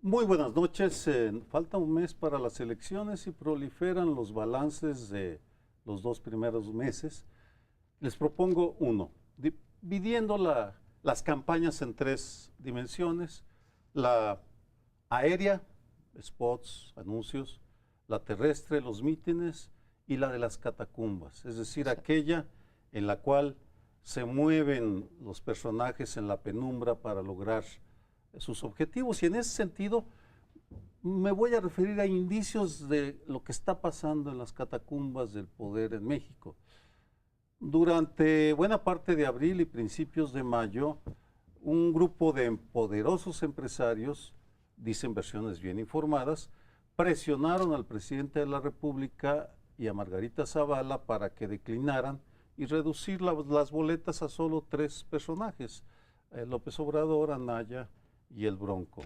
Muy buenas noches. Falta un mes para las elecciones y proliferan los balances de los 2 primeros meses. Les propongo uno, dividiendo las campañas en 3 dimensiones: la aérea, spots, anuncios; la terrestre, los mítines; y la de las catacumbas, es decir, aquella en la cual se mueven los personajes en la penumbra para lograr sus objetivos. Y en ese sentido me voy a referir a indicios de lo que está pasando en las catacumbas del poder en México. Durante buena parte de abril y principios de mayo, un grupo de poderosos empresarios, dicen versiones bien informadas, presionaron al presidente de la República y a Margarita Zavala para que declinaran y reducir las boletas a solo 3 personajes: López Obrador, Anaya y el Bronco.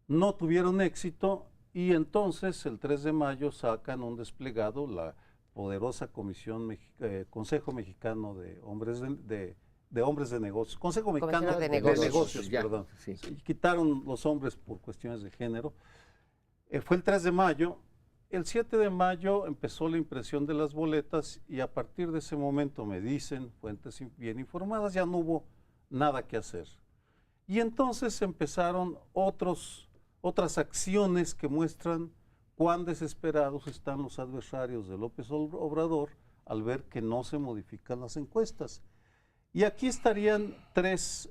No tuvieron éxito y entonces el 3 de mayo sacan un desplegado, la poderosa Consejo Mexicano de Hombres de Negocios, Consejo Mexicano de Negocios, perdón. Sí. Quitaron los hombres por cuestiones de género. Fue el 3 de mayo. El 7 de mayo empezó la impresión de las boletas y a partir de ese momento, me dicen fuentes bien informadas, ya no hubo nada que hacer. Y entonces empezaron otras acciones que muestran cuán desesperados están los adversarios de López Obrador al ver que no se modifican las encuestas. Y aquí estarían tres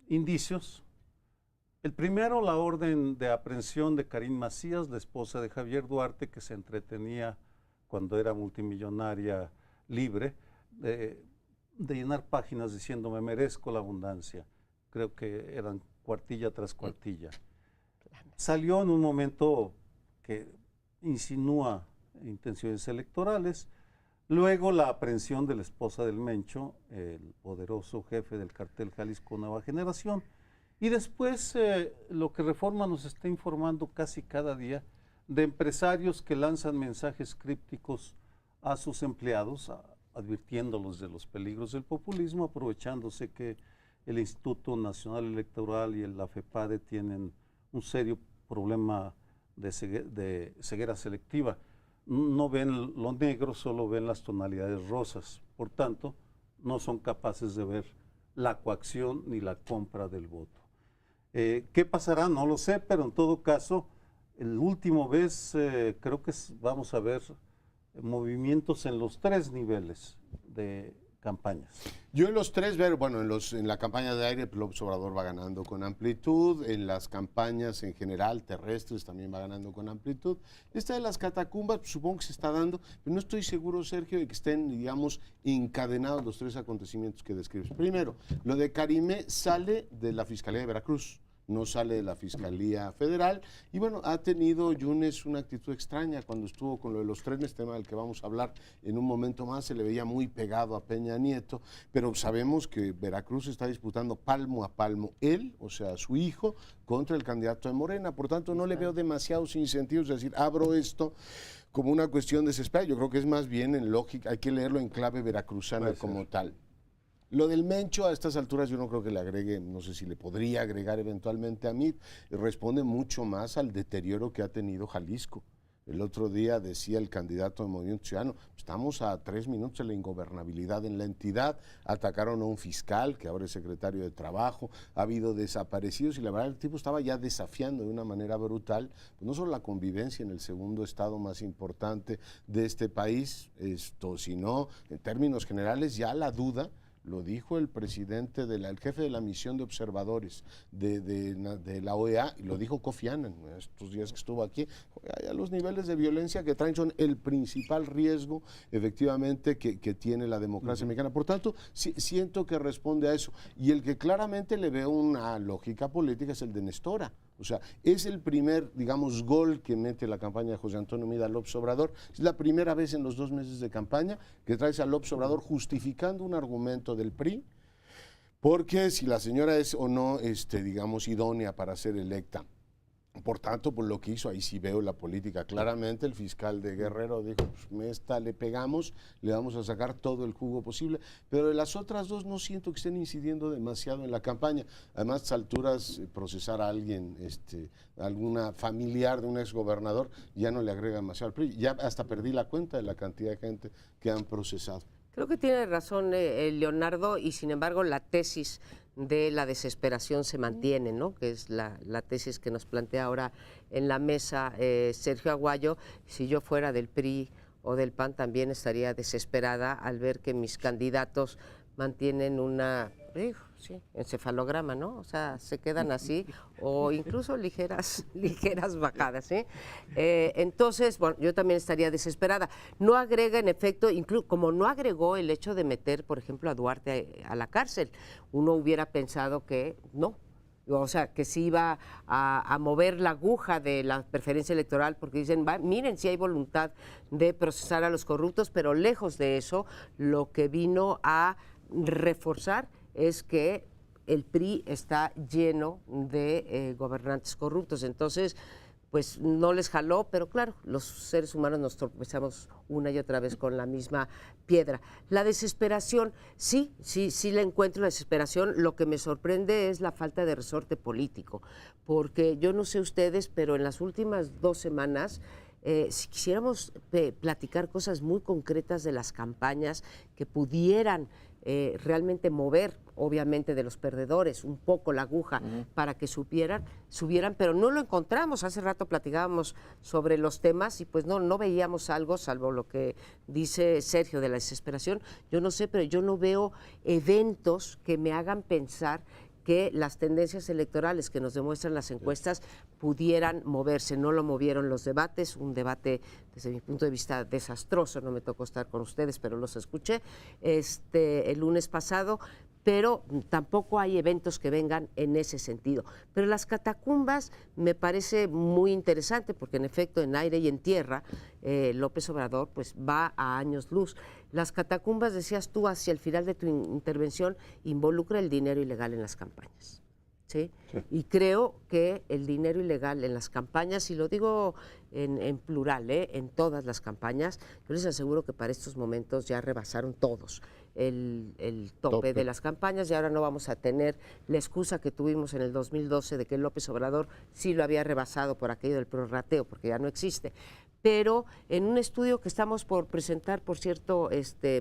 indicios. El primero, la orden de aprehensión de Karine Macías, la esposa de Javier Duarte, que se entretenía cuando era multimillonaria libre, de llenar páginas diciendo me merezco la abundancia. Creo que eran cuartilla tras cuartilla. Salió en un momento que insinúa intenciones electorales. Luego la aprehensión de la esposa del Mencho, el poderoso jefe del cartel Jalisco Nueva Generación. Y después lo que Reforma nos está informando casi cada día de empresarios que lanzan mensajes crípticos a sus empleados, advirtiéndolos de los peligros del populismo, aprovechándose que el Instituto Nacional Electoral y la FEPADE tienen un serio problema de ceguera selectiva. No ven lo negro, solo ven las tonalidades rosas. Por tanto, no son capaces de ver la coacción ni la compra del voto. ¿Qué pasará? No lo sé, pero en todo caso, el último vez creo que vamos a ver movimientos en los 3 niveles de campañas. Yo en los 3 veo, bueno, en la campaña de aire, López Obrador va ganando con amplitud; en las campañas en general, terrestres, también va ganando con amplitud. Esta de las catacumbas, pues, supongo que se está dando, pero no estoy seguro, Sergio, de que estén, digamos, encadenados los 3 acontecimientos que describes. Primero, lo de Karime sale de la Fiscalía de Veracruz, no sale de la Fiscalía Federal, y bueno, ha tenido Yunes una actitud extraña cuando estuvo con lo de los trenes, tema del que vamos a hablar en un momento más. Se le veía muy pegado a Peña Nieto, pero sabemos que Veracruz está disputando palmo a palmo él, o sea, su hijo, contra el candidato de Morena. Por tanto, no le veo demasiados incentivos, es decir, abro esto como una cuestión desesperada. Yo creo que es más bien en lógica, hay que leerlo en clave veracruzana como tal. Lo del Mencho, a estas alturas yo no creo que le agregue, no sé si le podría agregar eventualmente a mí, responde mucho más al deterioro que ha tenido Jalisco. El otro día decía el candidato de Movimiento Ciudadano, estamos a 3 minutos de la ingobernabilidad en la entidad, atacaron a un fiscal que ahora es secretario de Trabajo, ha habido desaparecidos y la verdad el tipo estaba ya desafiando de una manera brutal, pues no solo la convivencia en el segundo estado más importante de este país, sino en términos generales ya la duda. Lo dijo el presidente, el jefe de la misión de observadores de la OEA, y lo dijo Kofi Annan estos días que estuvo aquí. Ya los niveles de violencia que traen son el principal riesgo, efectivamente, que tiene la democracia mexicana. Por tanto, siento que responde a eso. Y el que claramente le veo una lógica política es el de Nestora. O sea, es el primer, digamos, gol que mete la campaña de José Antonio Meade López Obrador. Es la primera vez en los 2 meses de campaña que traes a López Obrador justificando un argumento del PRI, porque si la señora es o no, digamos, idónea para ser electa por tanto, por lo que hizo, ahí sí veo la política claramente. El fiscal de Guerrero dijo, pues esta le pegamos, le vamos a sacar todo el jugo posible, pero de las otras dos no siento que estén incidiendo demasiado en la campaña. Además, a estas alturas, procesar a alguien, alguna familiar de un exgobernador, ya no le agrega demasiado al PRI. Ya hasta perdí la cuenta de la cantidad de gente que han procesado. Creo que tiene razón Leonardo, y sin embargo la tesis de la desesperación se mantiene, ¿no? Que es la tesis que nos plantea ahora en la mesa Sergio Aguayo. Si yo fuera del PRI o del PAN también estaría desesperada al ver que mis candidatos mantienen una encefalograma, ¿no? O sea, se quedan así o incluso ligeras bajadas, ¿sí? Entonces, bueno, yo también estaría desesperada. No agrega, en efecto, como no agregó el hecho de meter, por ejemplo, a Duarte a la cárcel. Uno hubiera pensado que no. O sea, que sí iba a mover la aguja de la preferencia electoral, porque dicen, miren, si hay voluntad de procesar a los corruptos, pero lejos de eso, lo que vino a reforzar es que el PRI está lleno de gobernantes corruptos. Entonces, pues no les jaló, pero claro, los seres humanos nos tropezamos una y otra vez con la misma piedra. La desesperación, sí la encuentro, la desesperación. Lo que me sorprende es la falta de resorte político, porque yo no sé ustedes, pero en las últimas 2 semanas, si quisiéramos platicar cosas muy concretas de las campañas que pudieran realmente mover, obviamente, de los perdedores un poco la aguja para que subieran, pero no lo encontramos. Hace rato platicábamos sobre los temas y pues no veíamos algo, salvo lo que dice Sergio de la desesperación. Yo no sé, pero yo no veo eventos que me hagan pensar que las tendencias electorales que nos demuestran las encuestas pudieran moverse. No lo movieron los debates, un debate desde mi punto de vista desastroso. No me tocó estar con ustedes, pero los escuché el lunes pasado, pero tampoco hay eventos que vengan en ese sentido. Pero las catacumbas me parece muy interesante, porque en efecto, en aire y en tierra, López Obrador pues va a años luz. Las catacumbas, decías tú hacia el final de tu intervención, involucra el dinero ilegal en las campañas. ¿Sí? Sí. Y creo que el dinero ilegal en las campañas, y lo digo en plural, en todas las campañas, yo les aseguro que para estos momentos ya rebasaron todos el tope de las campañas, y ahora no vamos a tener la excusa que tuvimos en el 2012 de que López Obrador sí lo había rebasado por aquello del prorrateo, porque ya no existe. Pero en un estudio que estamos por presentar, por cierto,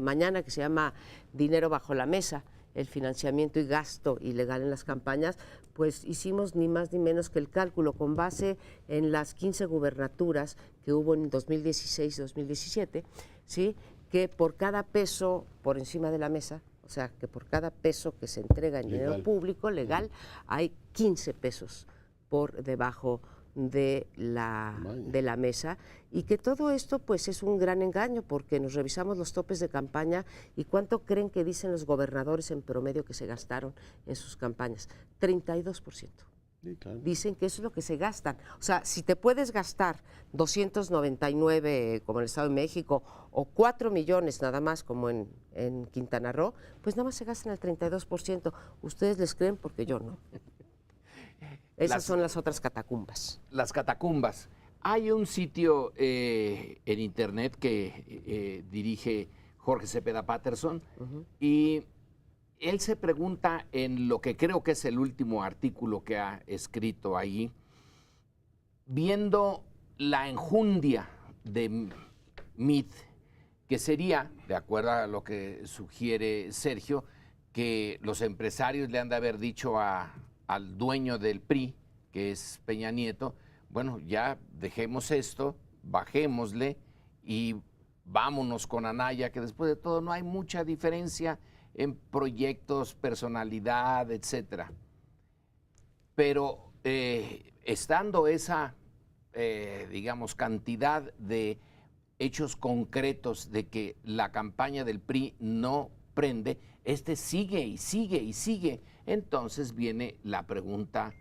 mañana, que se llama Dinero bajo la mesa, el financiamiento y gasto ilegal en las campañas, pues hicimos ni más ni menos que el cálculo con base en las 15 gubernaturas que hubo en 2016 y 2017, ¿sí? Que por cada peso por encima de la mesa, o sea, que por cada peso que se entrega en dinero público legal, hay 15 pesos por debajo de la mesa, y que todo esto pues es un gran engaño, porque nos revisamos los topes de campaña y cuánto creen que dicen los gobernadores en promedio que se gastaron en sus campañas. 32%. Sí, claro. Dicen que eso es lo que se gastan. O sea, si te puedes gastar 299 como en el Estado de México o 4 millones nada más como en Quintana Roo, pues nada más se gastan el 32%. ¿Ustedes les creen? Porque yo no. Esas son las otras catacumbas. Las catacumbas. Hay un sitio en internet que dirige Jorge Cepeda Patterson, y él se pregunta, en lo que creo que es el último artículo que ha escrito ahí, viendo la enjundia de Meade, que sería, de acuerdo a lo que sugiere Sergio, que los empresarios le han de haber dicho al dueño del PRI, que es Peña Nieto, bueno, ya dejemos esto, bajémosle y vámonos con Anaya, que después de todo no hay mucha diferencia en proyectos, personalidad, etcétera. Pero estando esa, digamos, cantidad de hechos concretos de que la campaña del PRI no prende, sigue y sigue y sigue. Entonces viene la pregunta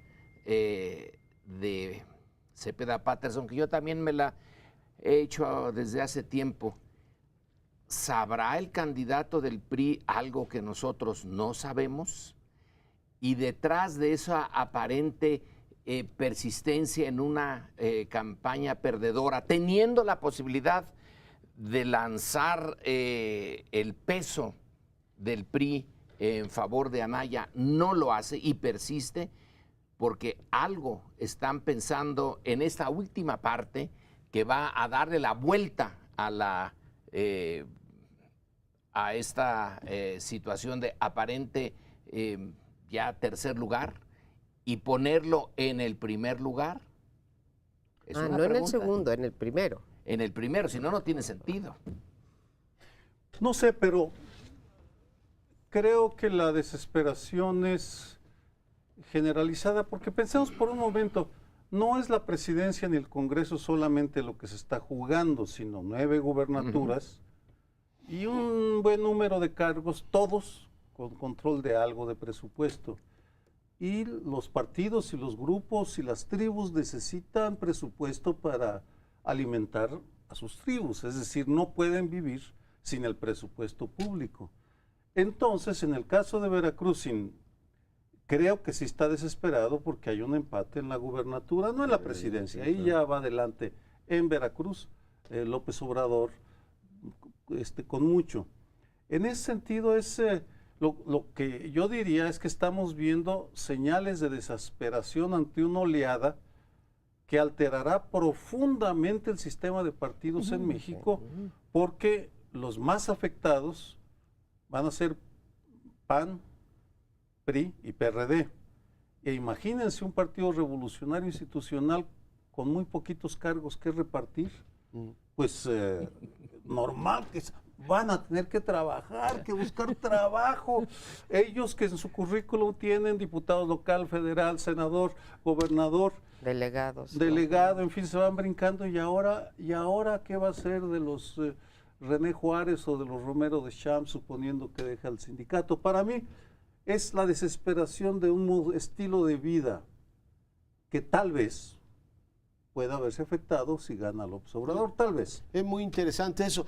de Cepeda Patterson, que yo también me la he hecho desde hace tiempo. ¿Sabrá el candidato del PRI algo que nosotros no sabemos? Y detrás de esa aparente persistencia en una campaña perdedora, teniendo la posibilidad de lanzar el peso del PRI en favor de Anaya, no lo hace y persiste porque algo están pensando en esta última parte que va a darle la vuelta a esta situación de aparente ya tercer lugar y ponerlo en el primer lugar. Es una no en el pregunta. segundo, en el primero. En el primero, si no, no tiene sentido. No sé, pero creo que la desesperación es generalizada, porque pensemos por un momento, no es la presidencia ni el Congreso solamente lo que se está jugando, sino 9 gubernaturas y un buen número de cargos, todos con control de algo de presupuesto. Y los partidos y los grupos y las tribus necesitan presupuesto para alimentar a sus tribus, es decir, no pueden vivir sin el presupuesto público. Entonces, en el caso de Veracruz, creo que sí está desesperado porque hay un empate en la gubernatura, no en la presidencia, ahí ya va adelante en Veracruz López Obrador con mucho. En ese sentido, lo que yo diría es que estamos viendo señales de desesperación ante una oleada que alterará profundamente el sistema de partidos en México, porque los más afectados van a ser PAN, PRI y PRD. E imagínense un partido revolucionario institucional con muy poquitos cargos que repartir, pues normal que van a tener que trabajar, que buscar trabajo. Ellos que en su currículum tienen diputado local, federal, senador, gobernador, Delegados. delegado, en fin, se van brincando. ¿Y ahora qué va a ser de los René Juárez o de los Romero de Champs, suponiendo que deja el sindicato? Para mí es la desesperación de un estilo de vida que tal vez pueda haberse afectado si gana López Obrador, tal vez. Es muy interesante eso.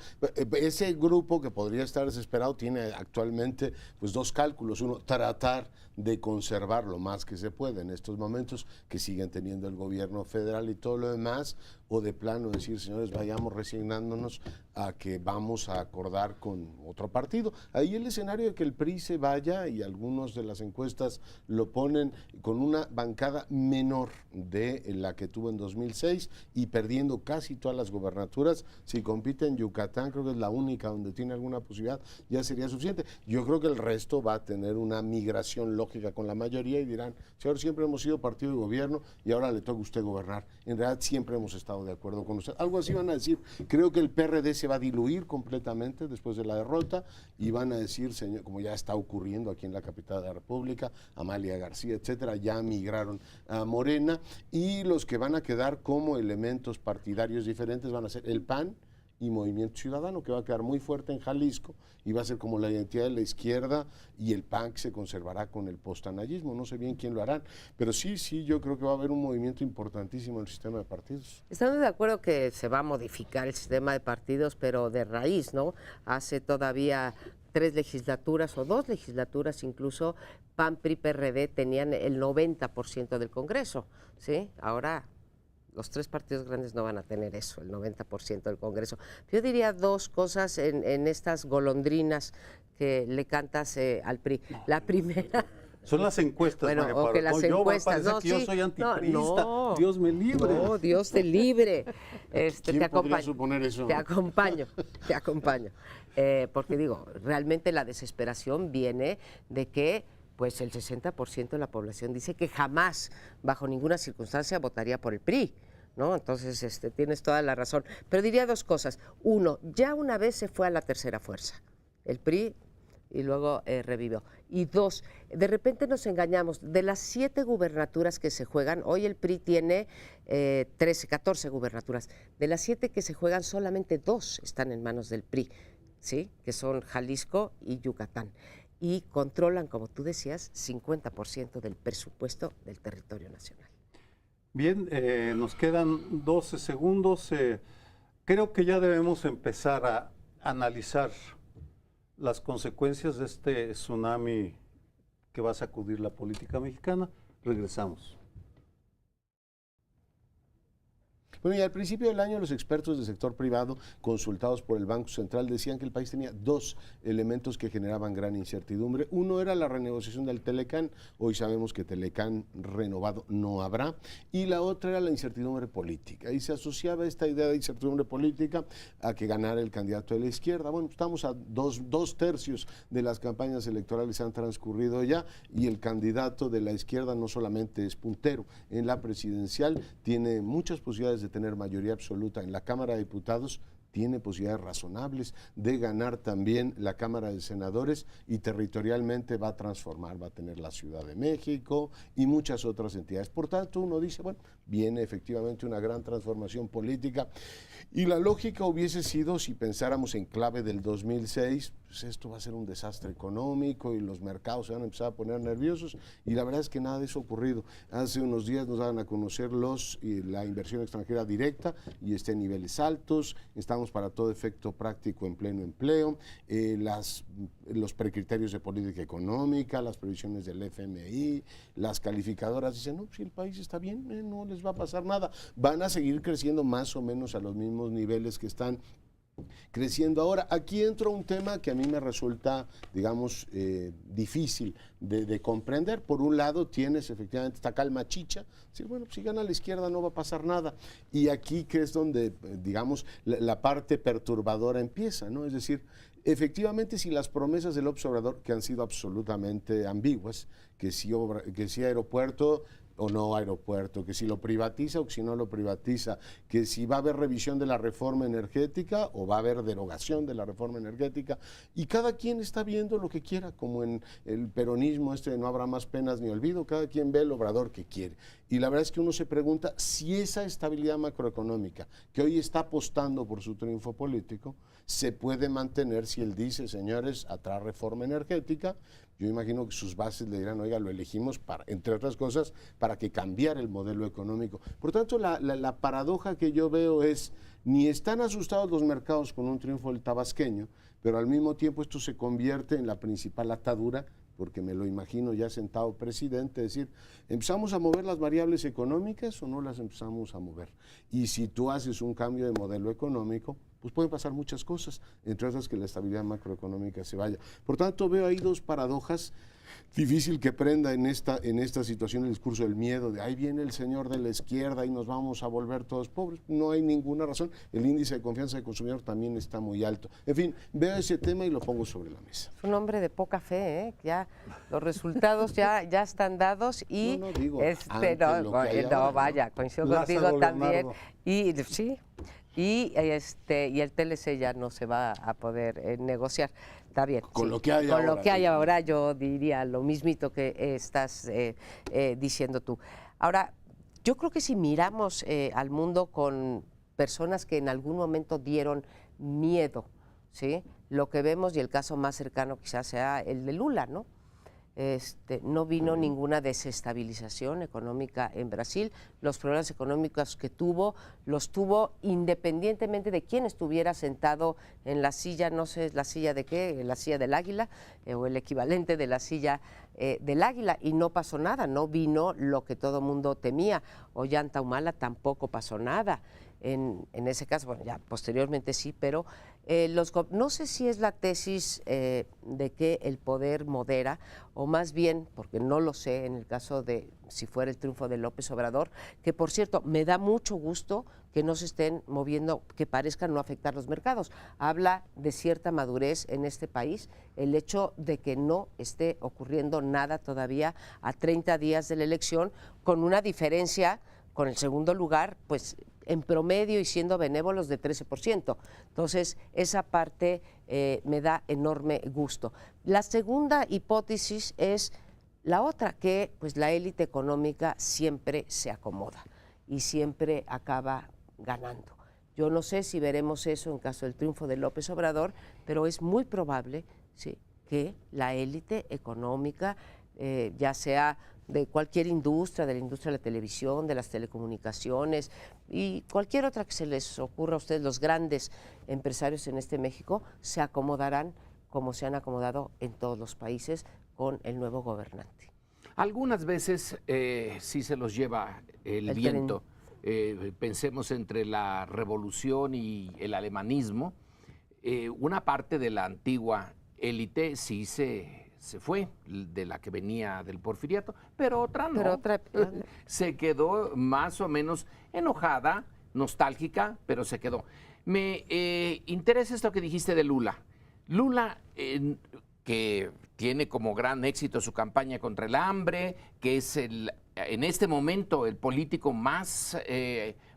Ese grupo que podría estar desesperado tiene actualmente pues 2 cálculos. Uno, tratar de conservar lo más que se puede en estos momentos que siguen teniendo el gobierno federal y todo lo demás, o de plano decir, señores, vayamos resignándonos a que vamos a acordar con otro partido. Ahí el escenario de que el PRI se vaya, y algunos de las encuestas lo ponen con una bancada menor de la que tuvo en 2006 y perdiendo casi todas las gubernaturas. Si compite en Yucatán, creo que es la única donde tiene alguna posibilidad, ya sería suficiente. Yo creo que el resto va a tener una migración lógica con la mayoría y dirán, señor, siempre hemos sido partido de gobierno y ahora le toca a usted gobernar. En realidad siempre hemos estado de acuerdo con usted. Algo así van a decir. Creo que el PRD se va a diluir completamente después de la derrota y van a decir, señor, como ya está ocurriendo aquí en la capital de la República, Amalia García, etcétera, ya migraron a Morena, y los que van a quedar como elementos partidarios diferentes van a ser el PAN y Movimiento Ciudadano, que va a quedar muy fuerte en Jalisco y va a ser como la identidad de la izquierda, y el PAN que se conservará con el postanayismo. No sé bien quién lo harán, pero sí, yo creo que va a haber un movimiento importantísimo en el sistema de partidos. Estamos de acuerdo que se va a modificar el sistema de partidos, pero de raíz, ¿no? Hace todavía 3 legislaturas o 2 legislaturas incluso, PAN, PRI, PRD tenían el 90% del Congreso, ¿sí? Ahora los 3 partidos grandes no van a tener eso, el 90% del Congreso. Yo diría 2 cosas en estas golondrinas que le cantas al PRI. La primera... Son las encuestas, bueno, María o Pablo. que las No, encuestas, yo, no, que yo sí, soy antipriista, no, Dios me libre. No, Dios te libre. ¿Quién Te podría acompaño. suponer eso? Te acompaño. Porque digo, realmente la desesperación viene de que pues el 60% de la población dice que jamás, bajo ninguna circunstancia, votaría por el PRI, ¿no? Entonces, tienes toda la razón. Pero diría 2 cosas. 1, ya una vez se fue a la tercera fuerza, el PRI, y luego revivió. Y 2, de repente nos engañamos. De las 7 gubernaturas que se juegan, hoy el PRI tiene 14 gubernaturas. De las 7 que se juegan, solamente 2 están en manos del PRI, ¿sí? Que son Jalisco y Yucatán. Y controlan, como tú decías, 50% del presupuesto del territorio nacional. Bien, nos quedan 12 segundos. Creo que ya debemos empezar a analizar las consecuencias de este tsunami que va a sacudir la política mexicana. Regresamos. Bueno, y al principio del año los expertos del sector privado consultados por el Banco Central decían que el país tenía dos elementos que generaban gran incertidumbre. Uno era la renegociación del Telecán, hoy sabemos que Telecán renovado no habrá, y la otra era la incertidumbre política, y se asociaba esta idea de incertidumbre política a que ganara el candidato de la izquierda. Bueno, estamos a dos tercios de las campañas electorales han transcurrido ya, y el candidato de la izquierda no solamente es puntero en la presidencial, tiene muchas posibilidades de tener mayoría absoluta en la Cámara de Diputados, tiene posibilidades razonables de ganar también la Cámara de Senadores, y territorialmente va a transformar, va a tener la Ciudad de México y muchas otras entidades. Por tanto, uno dice, bueno, viene efectivamente una gran transformación política, y la lógica hubiese sido, si pensáramos en clave del 2006, pues esto va a ser un desastre económico y los mercados se van a empezar a poner nerviosos, y la verdad es que nada de eso ha ocurrido. Hace unos días nos daban a conocer la inversión extranjera directa y está en niveles altos, estamos para todo efecto práctico en pleno empleo, los precriterios de política económica, las previsiones del FMI, las calificadoras dicen, no, si el país está bien, no les va a pasar nada, van a seguir creciendo más o menos a los mismos niveles que están creciendo ahora. Aquí entra un tema que a mí me resulta, digamos, difícil de comprender. Por un lado tienes efectivamente esta calma chicha, decir, bueno, si gana la izquierda no va a pasar nada, y aquí que es donde, digamos, la parte perturbadora empieza, ¿no? Es decir, efectivamente, si las promesas del López Obrador, que han sido absolutamente ambiguas, que si aeropuerto o no aeropuerto, que si lo privatiza o que si no lo privatiza, que si va a haber revisión de la reforma energética o va a haber derogación de la reforma energética, y cada quien está viendo lo que quiera, como en el peronismo no habrá más penas ni olvido, cada quien ve el Obrador que quiere. Y la verdad es que uno se pregunta si esa estabilidad macroeconómica, que hoy está apostando por su triunfo político, se puede mantener si él dice, señores, atrás reforma energética. Yo imagino que sus bases le dirán, oiga, lo elegimos, entre otras cosas, para que cambiara el modelo económico. Por tanto, la paradoja que yo veo es, ni están asustados los mercados con un triunfo del tabasqueño, pero al mismo tiempo esto se convierte en la principal atadura, porque me lo imagino ya sentado presidente, decir, ¿empezamos a mover las variables económicas o no las empezamos a mover? Y si tú haces un cambio de modelo económico, pues pueden pasar muchas cosas, entre otras que la estabilidad macroeconómica se vaya. Por tanto, veo ahí dos paradojas. Difícil que prenda en esta situación el discurso del miedo, de ahí viene el señor de la izquierda y nos vamos a volver todos pobres. No hay ninguna razón. El índice de confianza del consumidor también está muy alto. En fin, veo ese tema y lo pongo sobre la mesa. Es un hombre de poca fe, ¿eh? Ya los resultados ya están dados y no digo, vaya, coincido contigo también. Y sí. Y el TLC ya no se va a poder negociar. Está bien. Con lo que hay ahora. Con lo que hay ahora, yo diría lo mismito que estás diciendo tú. Ahora, yo creo que si miramos al mundo con personas que en algún momento dieron miedo, ¿sí? Lo que vemos, y el caso más cercano quizás sea el de Lula, ¿no? No vino ninguna desestabilización económica en Brasil. Los problemas económicos que tuvo, los tuvo independientemente de quién estuviera sentado en la silla, no sé, la silla de qué, la silla del águila, o el equivalente de la silla del águila, y no pasó nada, no vino lo que todo mundo temía. Ollanta Humala tampoco pasó nada. En ese caso, bueno, ya posteriormente sí, pero no sé si es la tesis de que el poder modera, o más bien, porque no lo sé en el caso de si fuera el triunfo de López Obrador, que por cierto, me da mucho gusto que no se estén moviendo, que parezcan no afectar los mercados. Habla de cierta madurez en este país el hecho de que no esté ocurriendo nada todavía a 30 días de la elección, con una diferencia con el segundo lugar, pues en promedio y siendo benévolos de 13%. Entonces, esa parte me da enorme gusto. La segunda hipótesis es la otra, que pues la élite económica siempre se acomoda y siempre acaba ganando. Yo no sé si veremos eso en caso del triunfo de López Obrador, pero es muy probable, sí, que la élite económica, ya sea de cualquier industria, de la industria de la televisión, de las telecomunicaciones y cualquier otra que se les ocurra a ustedes, los grandes empresarios en México, se acomodarán como se han acomodado en todos los países con el nuevo gobernante. Algunas veces sí se los lleva el viento. pensemos entre la revolución y el alemanismo, una parte de la antigua élite sí se fue, de la que venía del porfiriato, pero otra no. Pero otra, Se quedó más o menos enojada, nostálgica, pero se quedó. Me interesa esto que dijiste de Lula. Lula, que tiene como gran éxito su campaña contra el hambre, que es en este momento el político más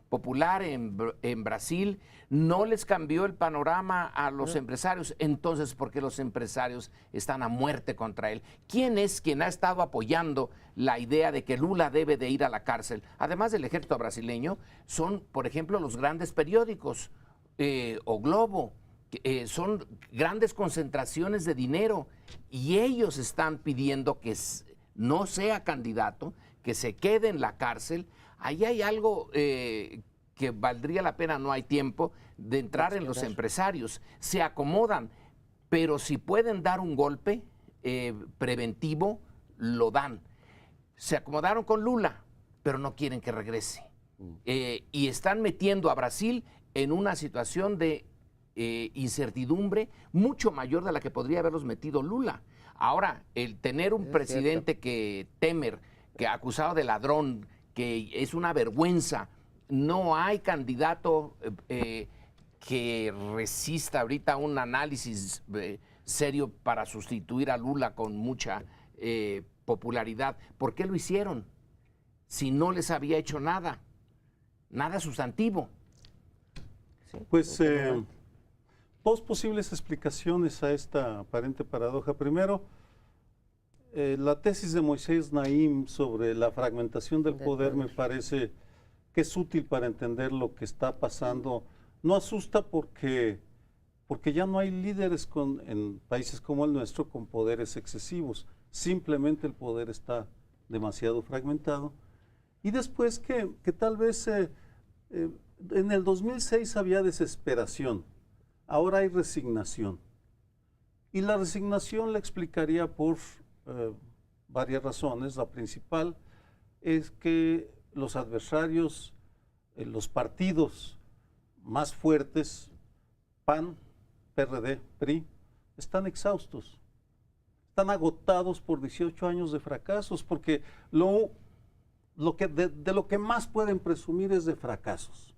popular en Brasil, no les cambió el panorama a los empresarios. Entonces, ¿por qué los empresarios están a muerte contra él? ¿Quién es quien ha estado apoyando la idea de que Lula debe de ir a la cárcel? Además del ejército brasileño, son, por ejemplo, los grandes periódicos, o Globo, son grandes concentraciones de dinero, y ellos están pidiendo que no sea candidato, que se quede en la cárcel. Ahí hay algo que valdría la pena, no hay tiempo, de entrar en los empresarios. Se acomodan, pero si pueden dar un golpe preventivo, lo dan. Se acomodaron con Lula, pero no quieren que regrese. Y están metiendo a Brasil en una situación de incertidumbre mucho mayor de la que podría haberlos metido Lula. Ahora, el tener un presidente que Temer, que acusado de ladrón, que es una vergüenza, no hay candidato que resista ahorita un análisis serio para sustituir a Lula con mucha popularidad. ¿Por qué lo hicieron? Si no les había hecho nada sustantivo. Pues dos posibles explicaciones a esta aparente paradoja. Primero, la tesis de Moisés Naim sobre la fragmentación del poder me parece que es útil para entender lo que está pasando. No asusta porque ya no hay líderes en países como el nuestro con poderes excesivos. Simplemente el poder está demasiado fragmentado. Y después que tal vez en el 2006 había desesperación, ahora hay resignación. Y la resignación la explicaría por varias razones. La principal es que los adversarios, los partidos más fuertes, PAN, PRD, PRI, están exhaustos, están agotados por 18 años de fracasos, porque de lo que más pueden presumir es de fracasos.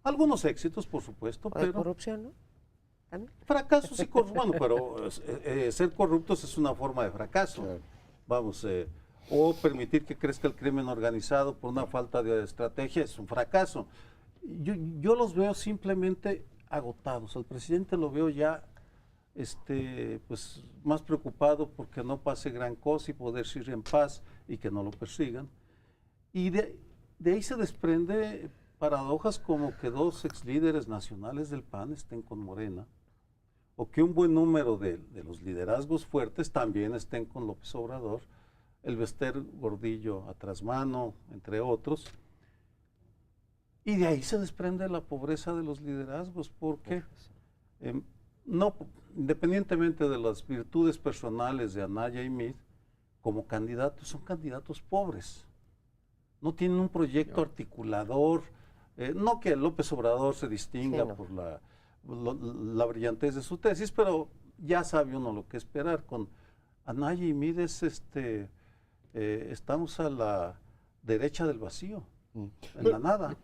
Algunos éxitos, por supuesto, pero corrupción, ¿no? ¿También? Fracasos y corrupción. Bueno, pero ser corruptos es una forma de fracaso. Claro. Vamos, o permitir que crezca el crimen organizado por una falta de estrategia es un fracaso. Yo los veo simplemente agotados. Al presidente lo veo ya pues, más preocupado porque no pase gran cosa y poder ir en paz y que no lo persigan. Y de ahí se desprende paradojas como que dos exlíderes nacionales del PAN estén con Morena, o que un buen número de los liderazgos fuertes también estén con López Obrador, el Bester Gordillo a Trasmano, entre otros. Y de ahí se desprende la pobreza de los liderazgos, porque no, independientemente de las virtudes personales de Anaya y Meade, como candidatos, son candidatos pobres. No tienen un proyecto articulador. No que López Obrador se distinga por la brillantez de su tesis, pero ya sabe uno lo que esperar. Con Anaya y Meade estamos a la derecha del vacío, en la nada.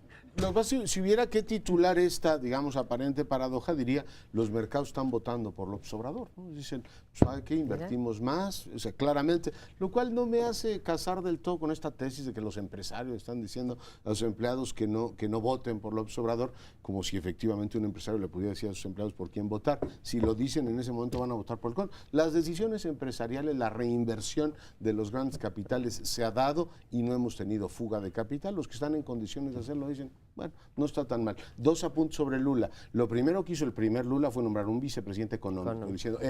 Si hubiera que titular esta, digamos, aparente paradoja, diría, los mercados están votando por López Obrador, ¿no? Dicen, ¿sabe qué? Invertimos más, o sea, claramente, lo cual no me hace casar del todo con esta tesis de que los empresarios están diciendo a los empleados que no voten por López Obrador, como si efectivamente un empresario le pudiera decir a sus empleados por quién votar. Si lo dicen en ese momento van a votar por el CON. Las decisiones empresariales, la reinversión de los grandes capitales se ha dado y no hemos tenido fuga de capital. Los que están en condiciones de hacerlo dicen, Bueno, no está tan mal. 2 apuntes sobre Lula. Lo primero que hizo el primer Lula fue nombrar un vicepresidente económico, diciendo,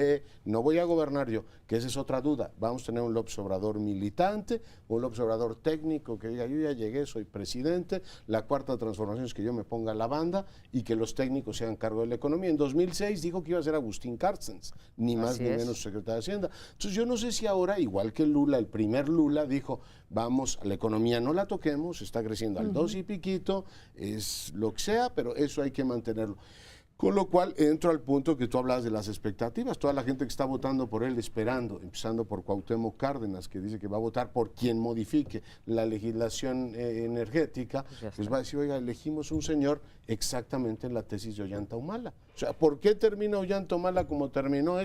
no voy a gobernar yo, que esa es otra duda. Vamos a tener un López Obrador militante, un López Obrador técnico que diga, yo ya llegué, soy presidente, la cuarta transformación es que yo me ponga la banda y que los técnicos se hagan cargo de la economía. En 2006 dijo que iba a ser Agustín Carstens, ni más ni menos secretario de Hacienda. Entonces yo no sé si ahora, igual que Lula, el primer Lula dijo, vamos, la economía no la toquemos, está creciendo al 2 y piquito, es lo que sea, pero eso hay que mantenerlo. Con lo cual entro al punto que tú hablabas de las expectativas, toda la gente que está votando por él esperando, empezando por Cuauhtémoc Cárdenas, que dice que va a votar por quien modifique la legislación energética, pues va a decir, oiga, elegimos un señor exactamente en la tesis de Ollanta Humala. O sea, ¿por qué termina Ollanta Humala como terminó?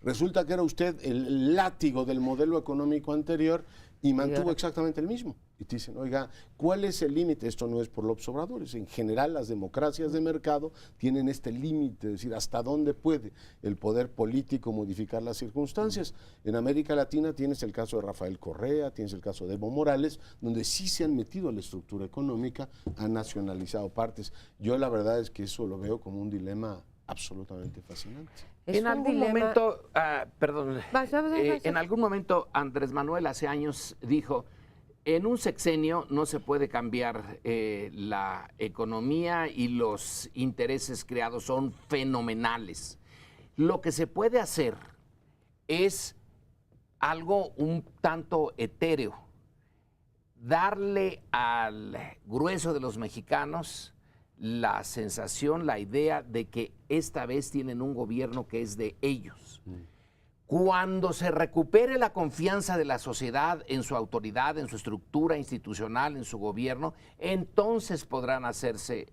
Resulta que era usted el látigo del modelo económico anterior y mantuvo exactamente el mismo. Y te dicen, oiga, ¿cuál es el límite? Esto no es por López Obrador, en general las democracias de mercado tienen este límite, es decir, hasta dónde puede el poder político modificar las circunstancias. En América Latina tienes el caso de Rafael Correa, tienes el caso de Evo Morales, donde sí se han metido a la estructura económica, han nacionalizado partes. Yo la verdad es que eso lo veo como un dilema absolutamente fascinante. En algún momento, en algún momento Andrés Manuel hace años dijo, en un sexenio no se puede cambiar la economía y los intereses creados son fenomenales. Lo que se puede hacer es algo un tanto etéreo, darle al grueso de los mexicanos la sensación, la idea de que esta vez tienen un gobierno que es de ellos. Cuando se recupere la confianza de la sociedad en su autoridad, en su estructura institucional, en su gobierno, entonces podrán hacerse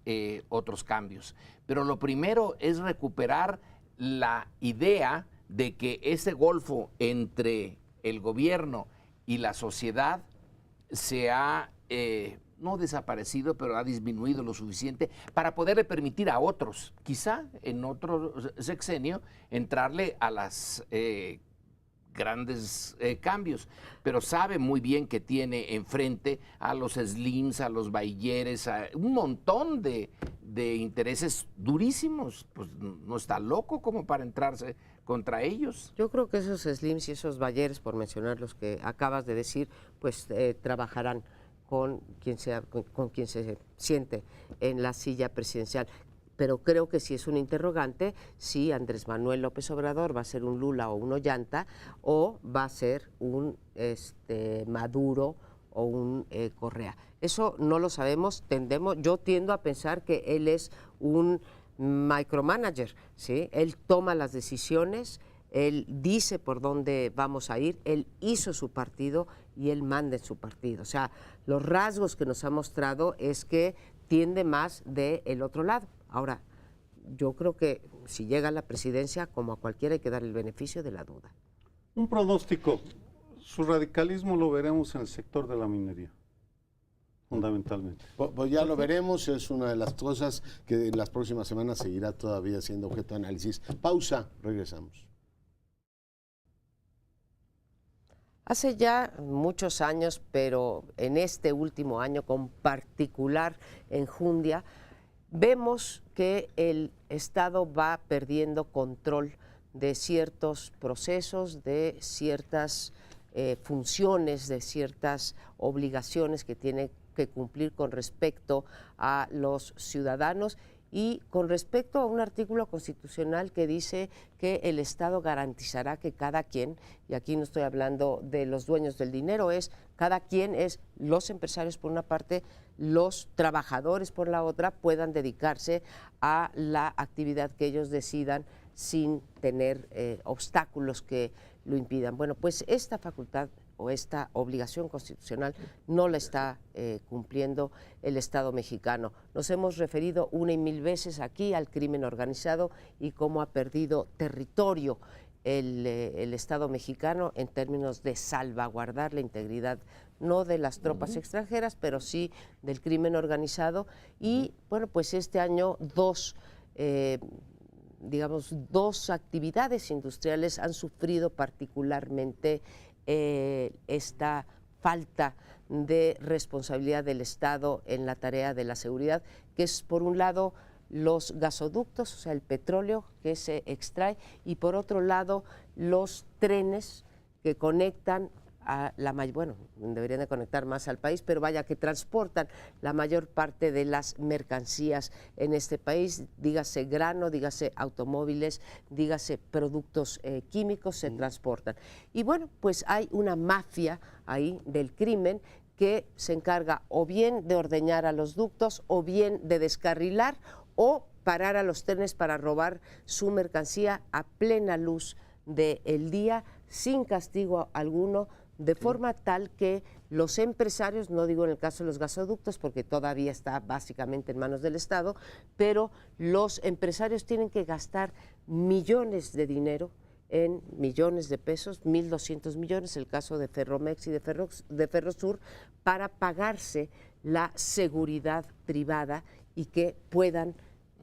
otros cambios. Pero lo primero es recuperar la idea de que ese golfo entre el gobierno y la sociedad se ha no desaparecido, pero ha disminuido lo suficiente para poderle permitir a otros, quizá en otro sexenio, entrarle a las grandes cambios, pero sabe muy bien que tiene enfrente a los Slims, a los Bailleres, a un montón de intereses durísimos. Pues no está loco como para entrarse contra ellos. Yo creo que esos Slims y esos Bailleres, por mencionar los que acabas de decir, pues trabajarán con quien se siente en la silla presidencial. Pero creo que sí es un interrogante si Andrés Manuel López Obrador va a ser un Lula o un Ollanta o va a ser un Maduro o un Correa. Eso no lo sabemos, yo tiendo a pensar que él es un micromanager, ¿sí? Él toma las decisiones, él dice por dónde vamos a ir, él hizo su partido y él manda en su partido. O sea, los rasgos que nos ha mostrado es que tiende más del otro lado. Ahora, yo creo que si llega a la presidencia, como a cualquiera, hay que dar el beneficio de la duda. Un pronóstico, su radicalismo lo veremos en el sector de la minería, fundamentalmente. Pues ya lo veremos, es una de las cosas que en las próximas semanas seguirá todavía siendo objeto de análisis. Pausa, regresamos. Hace ya muchos años, pero en este último año con particular enjundia, vemos que el Estado va perdiendo control de ciertos procesos, de ciertas funciones, de ciertas obligaciones que tiene que cumplir con respecto a los ciudadanos y con respecto a un artículo constitucional que dice que el Estado garantizará que cada quien, y aquí no estoy hablando de los dueños del dinero, cada quien es los empresarios por una parte, los trabajadores por la otra, puedan dedicarse a la actividad que ellos decidan sin tener obstáculos que lo impidan. Bueno, pues esta facultad o esta obligación constitucional no la está cumpliendo el Estado mexicano. Nos hemos referido una y mil veces aquí al crimen organizado y cómo ha perdido territorio el Estado mexicano en términos de salvaguardar la integridad no de las tropas extranjeras, pero sí del crimen organizado. Y bueno, pues este año dos actividades industriales han sufrido particularmente esta falta de responsabilidad del Estado en la tarea de la seguridad, que es por un lado los gasoductos, o sea, el petróleo que se extrae, y por otro lado los trenes que conectan a bueno, deberían de conectar más al país, pero vaya, que transportan la mayor parte de las mercancías en este país, dígase grano, dígase automóviles, dígase productos químicos, se transportan. Y bueno, pues hay una mafia ahí del crimen que se encarga o bien de ordeñar a los ductos, o bien de descarrilar, o parar a los trenes para robar su mercancía a plena luz del día, sin castigo alguno, de forma tal que los empresarios, no digo en el caso de los gasoductos porque todavía está básicamente en manos del Estado, pero los empresarios tienen que gastar millones de dinero, en millones de pesos, 1.200 millones, el caso de Ferromex y de Ferrosur, para pagarse la seguridad privada y que puedan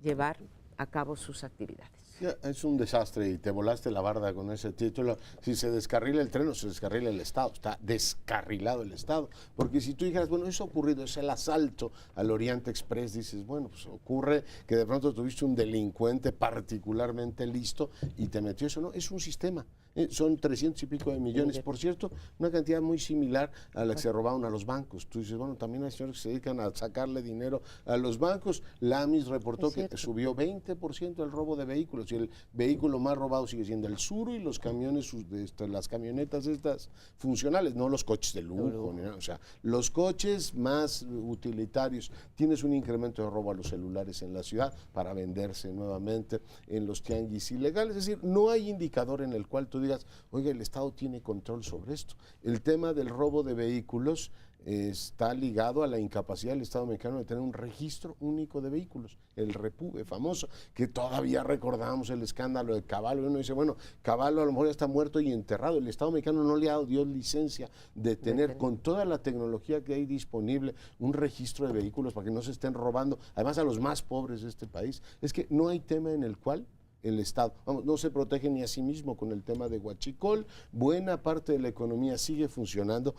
llevar a cabo sus actividades. Ya, es un desastre y te volaste la barda con ese título. Si se descarrila el tren o se descarrila el Estado, está descarrilado el Estado. Porque si tú dijeras, bueno, eso ha ocurrido, es el asalto al Oriente Express, dices, bueno, pues ocurre que de pronto tuviste un delincuente particularmente listo y te metió eso. No, es un sistema. Son 300 y pico de millones, por cierto, una cantidad muy similar a la que se robaron a los bancos. Tú dices, bueno, también hay señores que se dedican a sacarle dinero a los bancos. La AMIS reportó que subió 20% el robo de vehículos, y el vehículo más robado sigue siendo el Suro y los camiones, las camionetas estas funcionales, no los coches de lujo, o sea, los coches más utilitarios. Tienes un incremento de robo a los celulares en la ciudad para venderse nuevamente en los tianguis ilegales. Es decir, no hay indicador en el cual tú digas, oiga, el Estado tiene control sobre esto. El tema del robo de vehículos está ligado a la incapacidad del Estado mexicano de tener un registro único de vehículos, el REPUVE famoso, que todavía recordamos el escándalo de Caballo. Uno dice, bueno, Caballo a lo mejor ya está muerto y enterrado, el Estado mexicano no le ha dado Dios licencia de tener, con toda la tecnología que hay disponible, un registro de vehículos para que no se estén robando, además a los más pobres de este país. Es que no hay tema en el cual el Estado, vamos, no se protege ni a sí mismo con el tema de huachicol. Buena parte de la economía sigue funcionando.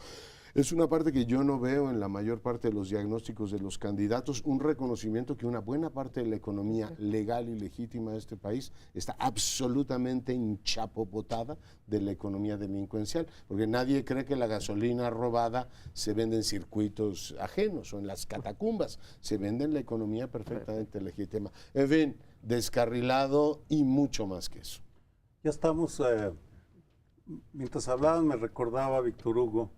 Es una parte que yo no veo en la mayor parte de los diagnósticos de los candidatos, un reconocimiento que una buena parte de la economía legal y legítima de este país está absolutamente enchapopotada de la economía delincuencial, porque nadie cree que la gasolina robada se vende en circuitos ajenos o en las catacumbas, se vende en la economía perfectamente legítima. En fin, descarrilado y mucho más que eso. Ya estamos, mientras hablaban me recordaba Víctor Hugo,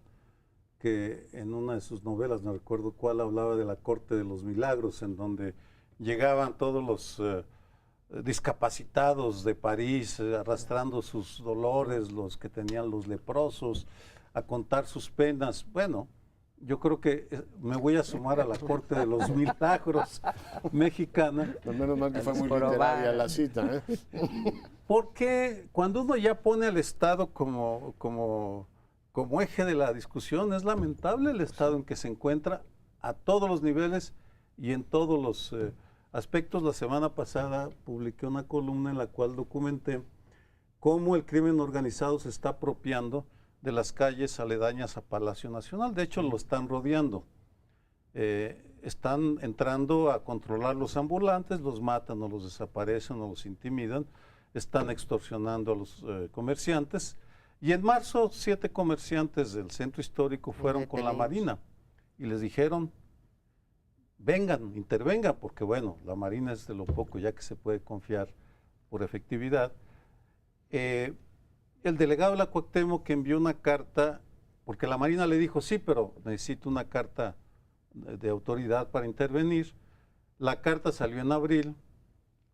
que en una de sus novelas, no recuerdo cuál, hablaba de la Corte de los Milagros, en donde llegaban todos los discapacitados de París, arrastrando sus dolores, los que tenían los leprosos, a contar sus penas. Bueno, yo creo que me voy a sumar a la Corte de los Milagros mexicana. Al menos mal que fue muy literaria la cita, ¿eh? Porque cuando uno ya pone al Estado como eje de la discusión, es lamentable el estado en que se encuentra a todos los niveles y en todos los aspectos. La semana pasada publiqué una columna en la cual documenté cómo el crimen organizado se está apropiando de las calles aledañas a Palacio Nacional. De hecho, lo están rodeando. Están entrando a controlar los ambulantes, los matan o los desaparecen o los intimidan, están extorsionando a los comerciantes. Y en marzo 7 comerciantes del centro histórico fueron con la Marina y les dijeron, vengan, intervengan, porque bueno, la Marina es de lo poco ya que se puede confiar por efectividad. El delegado de la Cuauhtémoc que envió una carta, porque la Marina le dijo, sí, pero necesito una carta de autoridad para intervenir. La carta salió en abril,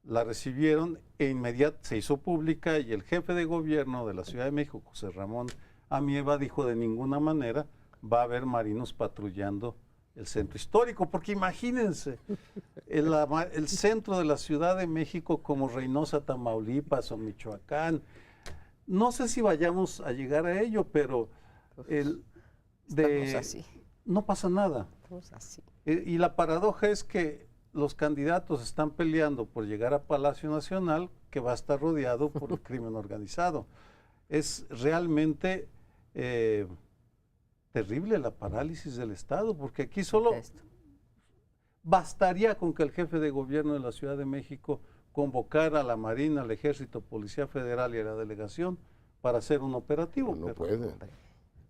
la recibieron e inmediatamente se hizo pública y el jefe de gobierno de la Ciudad de México, José Ramón Amieva, dijo de ninguna manera va a haber marinos patrullando el centro histórico, porque imagínense, el centro de la Ciudad de México como Reynosa, Tamaulipas o Michoacán, no sé si vayamos a llegar a ello, pero así. No pasa nada. Estamos así. Y la paradoja es que los candidatos están peleando por llegar a Palacio Nacional, que va a estar rodeado por el crimen organizado. Es realmente terrible la parálisis del Estado, porque aquí solo Esto. bastaría con que el jefe de gobierno de la Ciudad de México convocara a la Marina, al Ejército, Policía Federal y a la delegación para hacer un operativo. No pero- puede.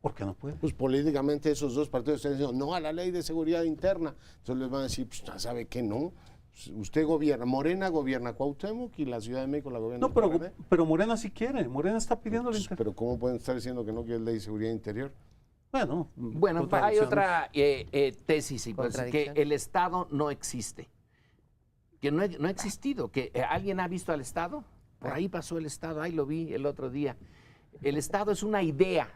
¿Por qué no puede? Pues políticamente esos dos partidos están diciendo no a la ley de seguridad interna. Entonces les van a decir, pues ¿sabe qué no? Usted gobierna, Morena gobierna Cuauhtémoc y la Ciudad de México la gobierna No, el PRD. pero Morena sí quiere. Morena está pidiendo la Pues, inter... pero ¿cómo pueden estar diciendo que no quiere ley de seguridad interior? Bueno, Bueno, hay contradicciones. otra tesis, y pues, que Contradicción. el Estado no existe, que no ha existido, que ¿alguien ha visto al Estado? Por ahí pasó el Estado, ahí lo vi el otro día. El Estado es una idea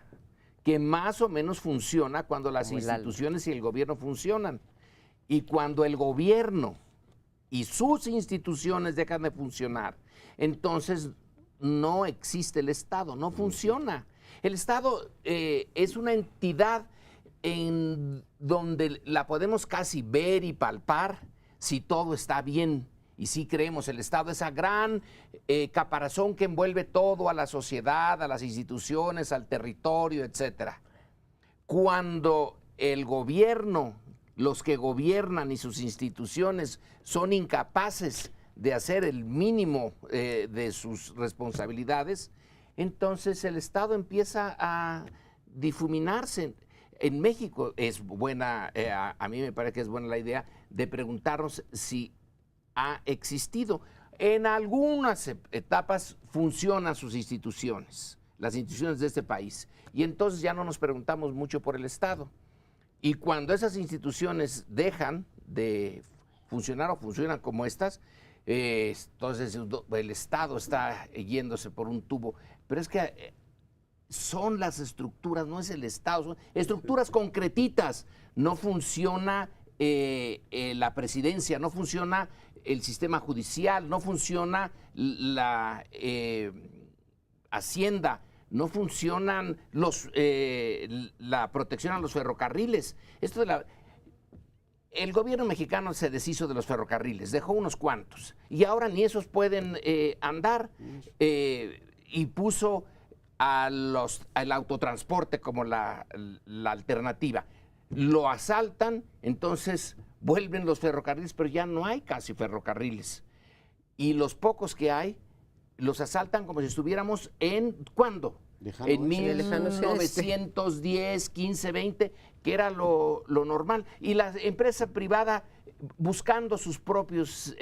que más o menos funciona cuando las Como el alma. instituciones y el gobierno funcionan. Y cuando el gobierno y sus instituciones dejan de funcionar, entonces no existe el Estado, no funciona. El Estado es una entidad en donde la podemos casi ver y palpar si todo está bien. Y sí creemos, el Estado, esa gran caparazón que envuelve todo a la sociedad, a las instituciones, al territorio, etcétera. Cuando el gobierno, los que gobiernan y sus instituciones son incapaces de hacer el mínimo de sus responsabilidades, entonces el Estado empieza a difuminarse. En México es buena, a mí me parece que es buena la idea de preguntarnos si ha existido. En algunas etapas funcionan sus instituciones, las instituciones de este país, y entonces ya no nos preguntamos mucho por el Estado. Y cuando esas instituciones dejan de funcionar o funcionan como estas, entonces el Estado está yéndose por un tubo. Pero es que son las estructuras, no es el Estado, son estructuras concretitas. No funciona la presidencia, no funciona el sistema judicial, no funciona la Hacienda, no funcionan la protección a los ferrocarriles. El gobierno mexicano se deshizo de los ferrocarriles, dejó unos cuantos, y ahora ni esos pueden andar, y puso al autotransporte como la alternativa. Lo asaltan, entonces vuelven los ferrocarriles, pero ya no hay casi ferrocarriles. Y los pocos que hay, los asaltan como si estuviéramos en, ¿cuándo? Lejano En oeste. el lejano oeste. 1910, 15, 20, que era lo normal. Y la empresa privada buscando sus propios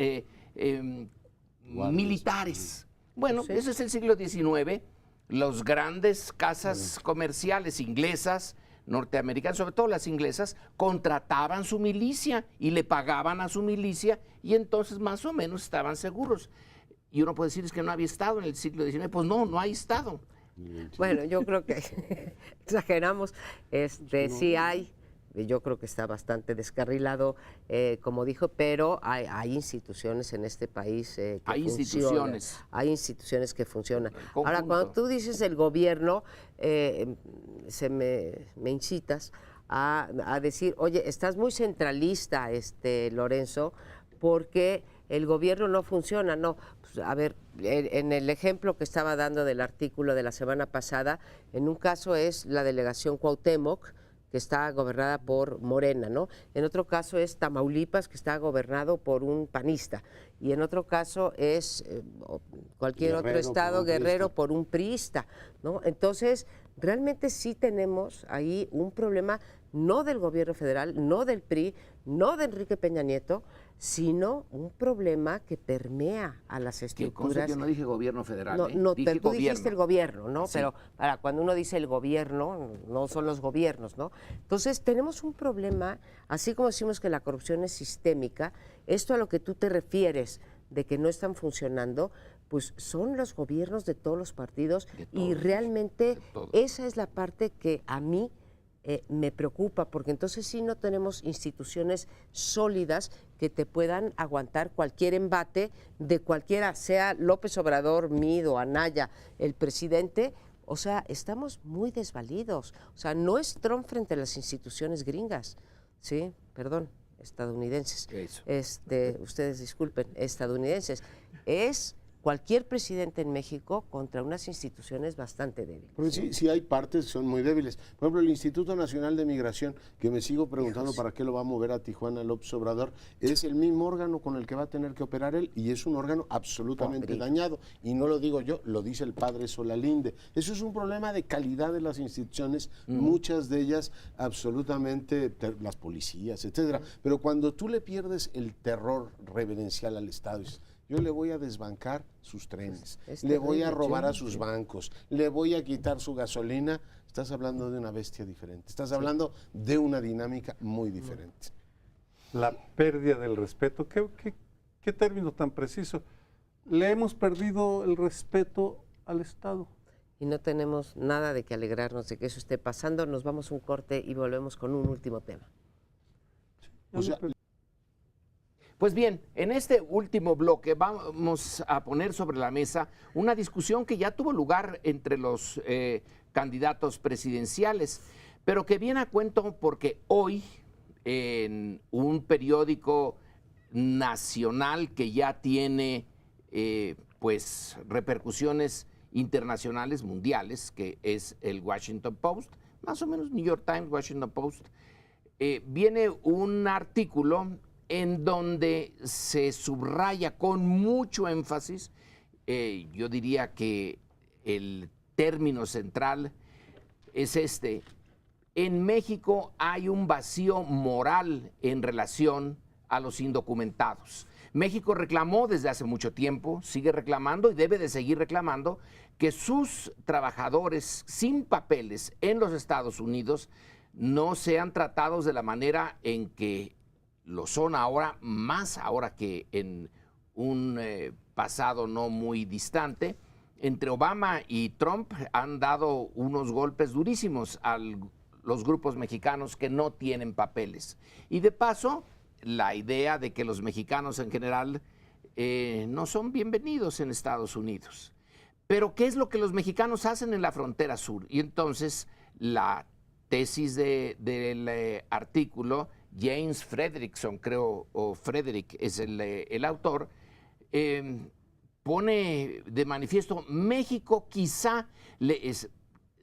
militares. Bueno, Sí. ese es el siglo XIX. Las grandes casas comerciales inglesas, norteamericanas, sobre todo las inglesas, contrataban su milicia y le pagaban a su milicia, y entonces más o menos estaban seguros. Y uno puede decir, es que no había Estado en el siglo XIX. Pues no, no hay Estado. Bueno, yo creo que exageramos. Sí hay, yo creo que está bastante descarrilado, como dijo, pero hay instituciones en este país que Hay funcionan. instituciones. Hay instituciones que funcionan. El conjunto. Ahora, cuando tú dices el gobierno, me incitas a decir, oye, estás muy centralista, Lorenzo, porque el gobierno no funciona. No, pues, a ver, en el ejemplo que estaba dando del artículo de la semana pasada, en un caso es la delegación Cuauhtémoc, que está gobernada por Morena, ¿no? En otro caso es Tamaulipas, que está gobernado por un panista, y en otro caso es cualquier otro Guerrero, estado, por un Guerrero, priista. por un priista, ¿no? Entonces, realmente sí tenemos ahí un problema, no del gobierno federal, no del PRI, no de Enrique Peña Nieto, sino un problema que permea a las Que conste estructuras. que yo no dije gobierno federal. No, dije pero tú dijiste el gobierno, ¿no? Sí. Pero para cuando uno dice el gobierno, no son los gobiernos, ¿no? Entonces tenemos un problema, así como decimos que la corrupción es sistémica, esto a lo que tú te refieres de que no están funcionando, pues son los gobiernos de todos los partidos, De y todos, realmente de todos. esa es la parte que a mí me preocupa, porque entonces sí no tenemos instituciones sólidas que te puedan aguantar cualquier embate de cualquiera, sea López Obrador, Mid o Anaya, el presidente. O sea, estamos muy desvalidos. O sea, no es Trump frente a las instituciones gringas, ¿sí? Perdón, estadounidenses. Eso. Ustedes disculpen, estadounidenses. Es cualquier presidente en México contra unas instituciones bastante débiles. Porque sí hay partes que son muy débiles. Por ejemplo, el Instituto Nacional de Migración, que me sigo preguntando para qué lo va a mover a Tijuana López Obrador, es el mismo órgano con el que va a tener que operar él y es un órgano absolutamente dañado. Y no lo digo yo, lo dice el padre Solalinde. Eso es un problema de calidad de las instituciones, muchas de ellas absolutamente, las policías, etcétera. Pero cuando tú le pierdes el terror reverencial al Estado, yo le voy a desbancar sus trenes, le voy a robar a sus bancos, le voy a quitar su gasolina. Estás hablando de una bestia diferente, estás hablando de una dinámica muy diferente. La pérdida del respeto, ¿qué término tan preciso? Le hemos perdido el respeto al Estado. Y no tenemos nada de que alegrarnos de que eso esté pasando. Nos vamos a un corte y volvemos con un último tema. O sea, pues bien, en este último bloque vamos a poner sobre la mesa una discusión que ya tuvo lugar entre los candidatos presidenciales, pero que viene a cuento porque hoy en un periódico nacional que ya tiene pues repercusiones internacionales, mundiales, que es el Washington Post, más o menos New York Times, Washington Post, viene un artículo en donde se subraya con mucho énfasis, yo diría que el término central es este: en México hay un vacío moral en relación a los indocumentados. México reclamó desde hace mucho tiempo, sigue reclamando y debe de seguir reclamando que sus trabajadores sin papeles en los Estados Unidos no sean tratados de la manera en que lo son ahora, más ahora que en un pasado no muy distante. Entre Obama y Trump han dado unos golpes durísimos a los grupos mexicanos que no tienen papeles. Y de paso, la idea de que los mexicanos en general no son bienvenidos en Estados Unidos. Pero ¿qué es lo que los mexicanos hacen en la frontera sur? Y entonces la tesis del artículo, James Frederickson, creo, o Frederick es el autor, pone de manifiesto: México quizá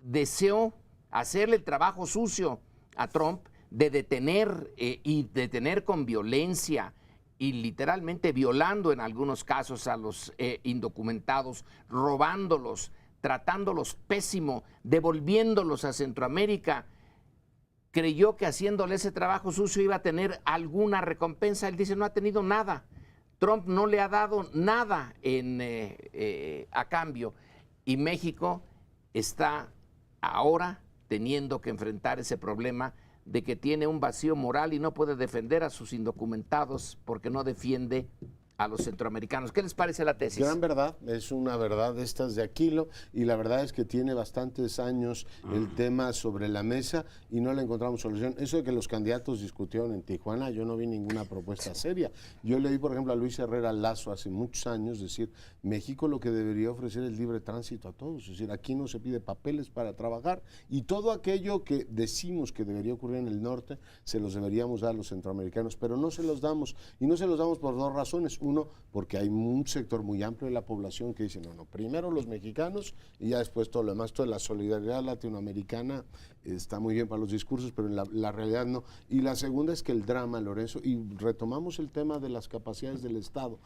deseó hacerle el trabajo sucio a Trump de detener y detener con violencia y literalmente violando en algunos casos a los indocumentados, robándolos, tratándolos pésimo, devolviéndolos a Centroamérica. Creyó que haciéndole ese trabajo sucio iba a tener alguna recompensa. Él dice: no ha tenido nada. Trump no le ha dado nada a cambio. Y México está ahora teniendo que enfrentar ese problema de que tiene un vacío moral y no puede defender a sus indocumentados porque no defiende a los centroamericanos. ¿Qué les parece la tesis? Gran verdad, es una verdad de estas de Aquilo, y la verdad es que tiene bastantes años el tema sobre la mesa y no le encontramos solución. Eso de que los candidatos discutieron en Tijuana, yo no vi ninguna propuesta seria. Yo leí, por ejemplo, a Luis Herrera Lazo hace muchos años decir: México lo que debería ofrecer es libre tránsito a todos, es decir, aquí no se pide papeles para trabajar, y todo aquello que decimos que debería ocurrir en el norte se los deberíamos dar a los centroamericanos, pero no se los damos, y no se los damos por dos razones. Uno, porque hay un sector muy amplio de la población que dice: no, primero los mexicanos y ya después todo lo demás. Toda la solidaridad latinoamericana está muy bien para los discursos, pero en la realidad no. Y la segunda es que el drama, Lorenzo, y retomamos el tema de las capacidades del Estado,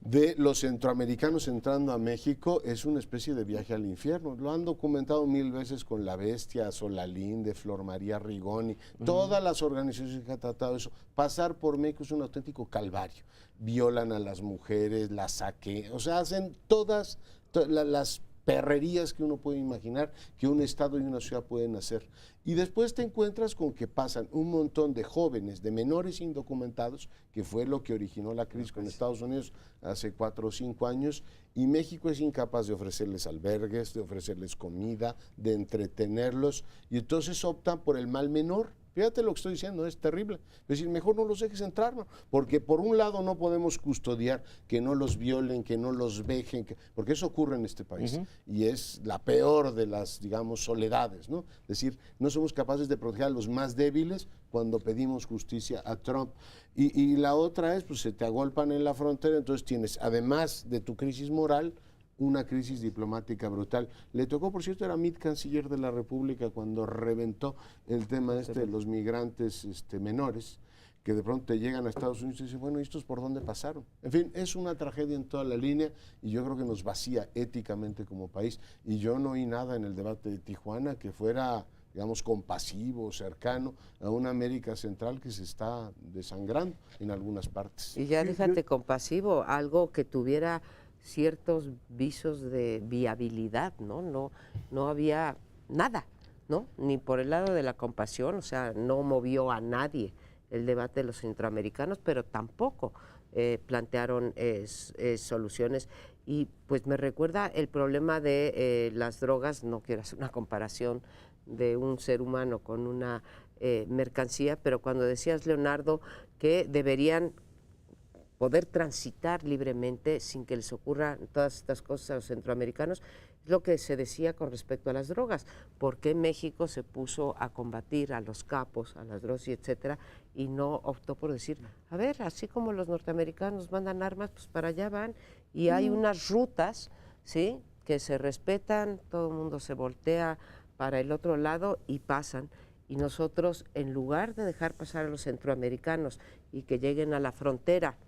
de los centroamericanos entrando a México, es una especie de viaje al infierno. Lo han documentado 1000 veces con La Bestia, Solalinde, Flor María Rigoni, todas las organizaciones que han tratado eso. Pasar por México es un auténtico calvario. Violan a las mujeres, las saquean, o sea, hacen todas las perrerías que uno puede imaginar que un estado y una ciudad pueden hacer. Y después te encuentras con que pasan un montón de jóvenes, de menores indocumentados, que fue lo que originó la crisis con Estados Unidos hace 4 o 5 años, y México es incapaz de ofrecerles albergues, de ofrecerles comida, de entretenerlos, y entonces optan por el mal menor. Fíjate lo que estoy diciendo, es terrible. Es decir, mejor no los dejes entrar, ¿no? Porque por un lado no podemos custodiar que no los violen, que no los vejen, porque eso ocurre en este país. Y es la peor de las, digamos, soledades, ¿no? Es decir, no somos capaces de proteger a los más débiles cuando pedimos justicia a Trump. Y la otra es, pues se te agolpan en la frontera, entonces tienes, además de tu crisis moral, una crisis diplomática brutal. Le tocó, por cierto, era Mitt, canciller de la República, cuando reventó el tema de los migrantes menores, que de pronto te llegan a Estados Unidos y dicen, bueno, ¿y estos por dónde pasaron? En fin, es una tragedia en toda la línea y yo creo que nos vacía éticamente como país. Y yo no oí nada en el debate de Tijuana que fuera, digamos, compasivo, cercano a una América Central que se está desangrando en algunas partes. Y ya déjate compasivo, algo que tuviera ciertos visos de viabilidad, ¿no? No había nada, ¿no? Ni por el lado de la compasión, o sea, no movió a nadie el debate de los centroamericanos, pero tampoco plantearon soluciones. Y pues me recuerda el problema de las drogas, no quiero hacer una comparación de un ser humano con una mercancía, pero cuando decías, Leonardo, que deberían poder transitar libremente sin que les ocurran todas estas cosas a los centroamericanos, es lo que se decía con respecto a las drogas. ¿Por qué México se puso a combatir a los capos, a las drogas, etcétera, y no optó por decir, a ver, así como los norteamericanos mandan armas, pues para allá van, y hay unas rutas, ¿sí?, que se respetan, todo el mundo se voltea para el otro lado y pasan, y nosotros, en lugar de dejar pasar a los centroamericanos y que lleguen a la frontera,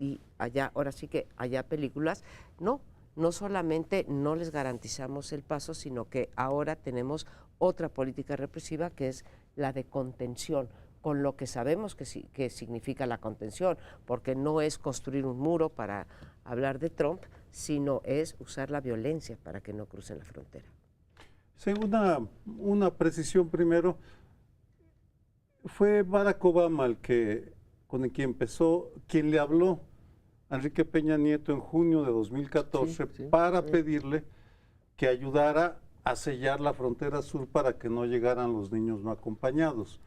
y allá, ahora sí que allá películas, no solamente no les garantizamos el paso, sino que ahora tenemos otra política represiva que es la de contención, con lo que sabemos que significa la contención, porque no es construir un muro para hablar de Trump, sino es usar la violencia para que no crucen la frontera. Sí, una precisión primero. Fue Barack Obama con el que empezó, quien le habló a Enrique Peña Nieto en junio de 2014 para pedirle que ayudara a sellar la frontera sur para que no llegaran los niños no acompañados.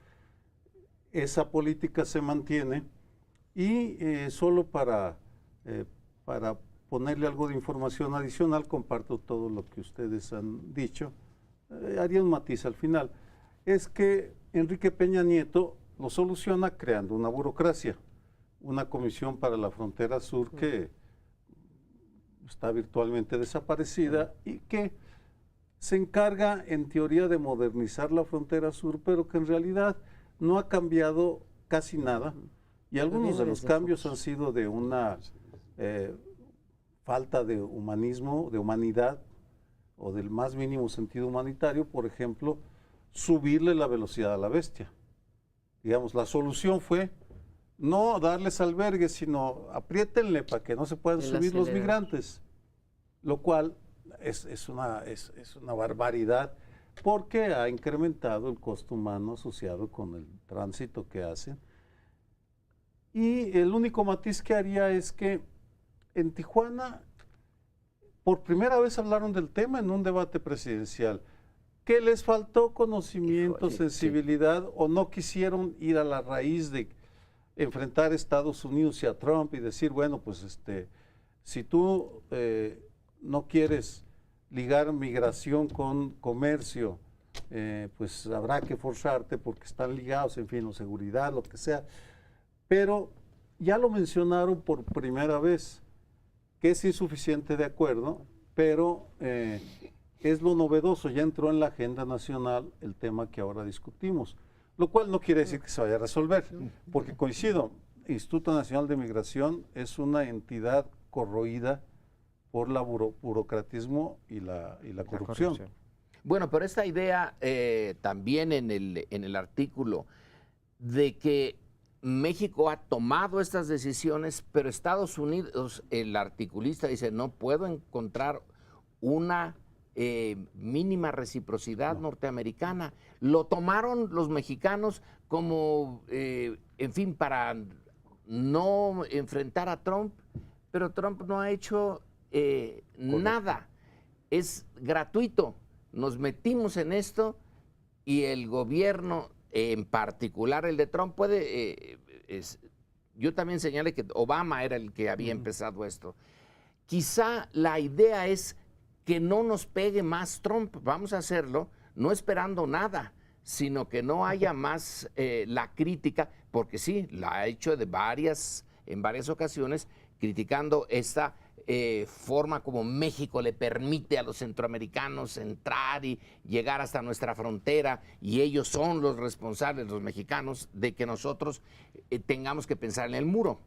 Esa política se mantiene y solo para ponerle algo de información adicional, comparto todo lo que ustedes han dicho, haría un matiz al final. Es que Enrique Peña Nieto lo soluciona creando una burocracia, una comisión para la frontera sur que está virtualmente desaparecida y que se encarga en teoría de modernizar la frontera sur, pero que en realidad no ha cambiado casi nada y algunos de los cambios han sido de una falta de humanismo, de humanidad o del más mínimo sentido humanitario. Por ejemplo, subirle la velocidad a la bestia. Digamos, la solución fue no darles albergues, sino apriétenle para que no se puedan subir los migrantes, lo cual es una barbaridad porque ha incrementado el costo humano asociado con el tránsito que hacen. Y el único matiz que haría es que en Tijuana por primera vez hablaron del tema en un debate presidencial. ¿Que les faltó conocimiento, sensibilidad o no quisieron ir a la raíz de enfrentar a Estados Unidos y a Trump y decir, bueno, pues si tú no quieres ligar migración con comercio, pues habrá que forzarte porque están ligados, en fin, o seguridad, lo que sea. Pero ya lo mencionaron por primera vez, que es insuficiente, de acuerdo, pero es lo novedoso, ya entró en la agenda nacional el tema que ahora discutimos, lo cual no quiere decir que se vaya a resolver, porque coincido, Instituto Nacional de Migración es una entidad corroída por el burocratismo y la corrupción. Bueno, pero esta idea también en el artículo de que México ha tomado estas decisiones, pero Estados Unidos, el articulista dice, no puedo encontrar una mínima reciprocidad norteamericana. Lo tomaron los mexicanos como, en fin, para no enfrentar a Trump, pero Trump no ha hecho nada. Es gratuito. Nos metimos en esto y el gobierno en particular el de Trump puede... yo también señalé que Obama era el que había empezado esto. Quizá la idea es que no nos pegue más Trump. Vamos a hacerlo no esperando nada, sino que no haya más la crítica, porque sí, la ha hecho en varias ocasiones, criticando esta forma como México le permite a los centroamericanos entrar y llegar hasta nuestra frontera, y ellos son los responsables, los mexicanos, de que nosotros tengamos que pensar en el muro.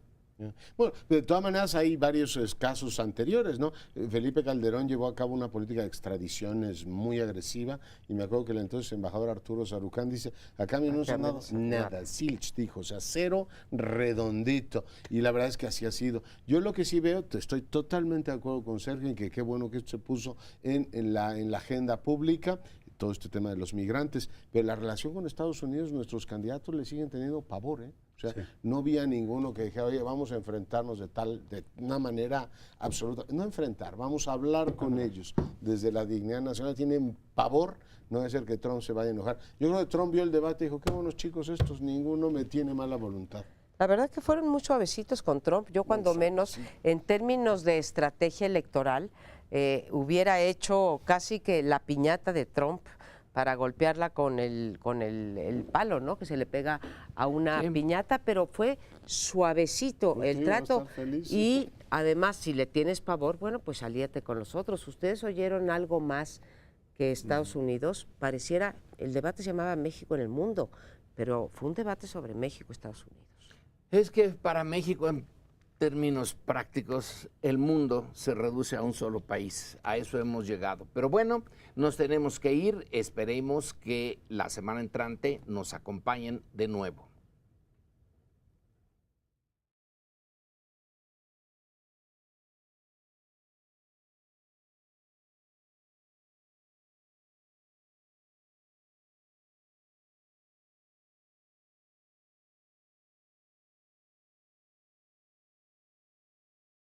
Bueno, de todas maneras hay varios casos anteriores, ¿no? Felipe Calderón llevó a cabo una política de extradiciones muy agresiva, y me acuerdo que el entonces embajador Arturo Sarucán dice, acá no se ha dado nada, zilch, dijo, o sea, cero redondito, y la verdad es que así ha sido. Yo lo que sí veo, estoy totalmente de acuerdo con Sergio en que qué bueno que esto se puso en la agenda pública, todo este tema de los migrantes, pero la relación con Estados Unidos, nuestros candidatos le siguen teniendo pavor, ¿eh? O sea, no había ninguno que dijera, oye, vamos a enfrentarnos de una manera absoluta. No enfrentar, vamos a hablar con ellos desde la dignidad nacional. Tienen pavor, no debe ser que Trump se vaya a enojar. Yo creo que Trump vio el debate y dijo, qué buenos chicos estos, ninguno me tiene mala voluntad. La verdad que fueron muy suavecitos con Trump. Yo cuando menos, en términos de estrategia electoral, hubiera hecho casi que la piñata de Trump para golpearla con el palo, ¿no? Que se le pega a una piñata, pero fue suavecito el trato. Y además, si le tienes pavor, bueno, pues alíate con los otros. ¿Ustedes oyeron algo más que Estados Unidos? Pareciera, el debate se llamaba México en el mundo, pero fue un debate sobre México, Estados Unidos. Es que para México, en términos prácticos, el mundo se reduce a un solo país. A eso hemos llegado. Pero bueno, nos tenemos que ir. Esperemos que la semana entrante nos acompañen de nuevo.